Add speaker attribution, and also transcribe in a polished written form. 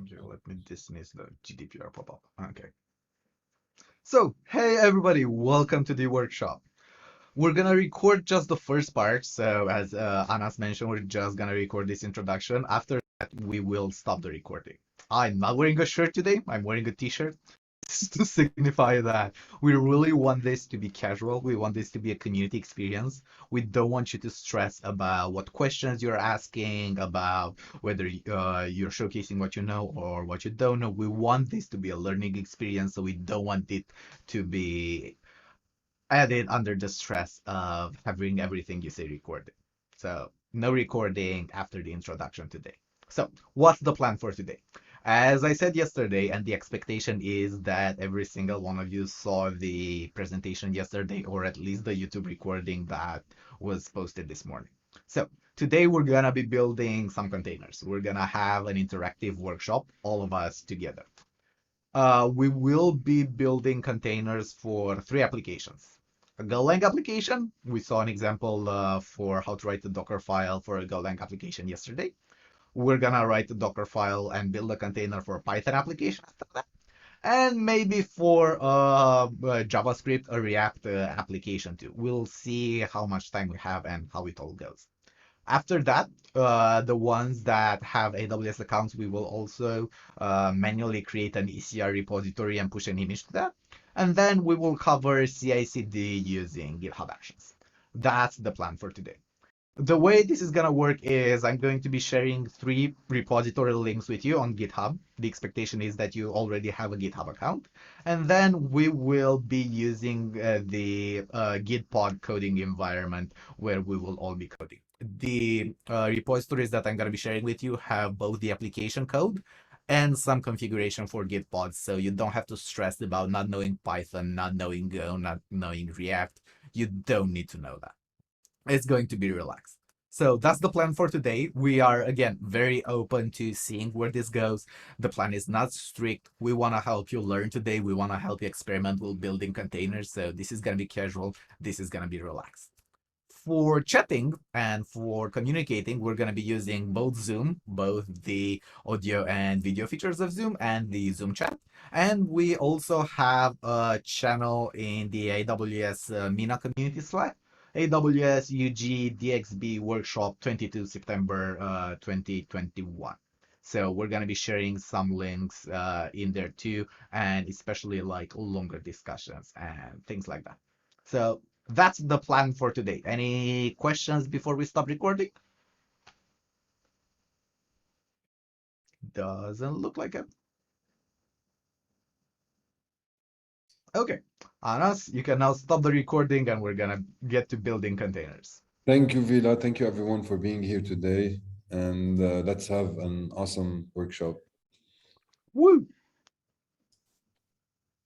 Speaker 1: Okay, let me dismiss the GDPR pop-up. Okay. So, hey everybody, welcome to the workshop. We're gonna record just the first part. So, as Anas mentioned, we're just gonna record this introduction. After that, we will stop the recording. I'm not wearing a shirt today. I'm wearing a t-shirt. To signify that we really want this to be casual. We want this to be a community experience. We don't want you to stress about what questions you're asking, about whether you're showcasing what you know or what you don't know. We want this to be a learning experience, so we don't want it to be added under the stress of having everything you say recorded. So no recording after the introduction today. So what's the plan for today? As I said yesterday, and the expectation is that every single one of you saw the presentation yesterday, or at least the YouTube recording that was posted this morning. So today we're gonna be building some containers. We're gonna have an interactive workshop, all of us together. We will be building containers for 3 applications. A Golang application, we saw an example for how to write a Docker file for a Golang application yesterday. We're gonna write a Docker file and build a container for a Python application after that. And maybe for JavaScript, a React application too. We'll see how much time we have and how it all goes. After that, the ones that have AWS accounts, we will also manually create an ECR repository and push an image to that. And then we will cover CI/CD using GitHub Actions. That's the plan for today. The way this is going to work is I'm going to be sharing 3 repository links with you on GitHub. The expectation is that you already have a GitHub account. And then we will be using the Git pod coding environment where we will all be coding. The repositories that I'm going to be sharing with you have both the application code and some configuration for Git pods. So you don't have to stress about not knowing Python, not knowing Go, not knowing React. You don't need to know that. It's going to be relaxed. So that's the plan for today. We are, again, very open to seeing where this goes. The plan is not strict. We want to help you learn today. We want to help you experiment with building containers. So this is going to be casual. This is going to be relaxed. For chatting and for communicating, we're going to be using both Zoom, both the audio and video features of Zoom and the Zoom chat. And we also have a channel in the AWS MENA community Slack. AWS UG DXB Workshop 22 September 2021. So we're going to be sharing some links in there too, and especially like longer discussions and things like that. So that's the plan for today. Any questions before we stop recording? Doesn't look like it. Okay, Anas, you can now stop the recording and we're gonna get to building containers.
Speaker 2: Thank you, Vila. Thank you, everyone, for being here today. And let's have an awesome workshop.
Speaker 1: Woo!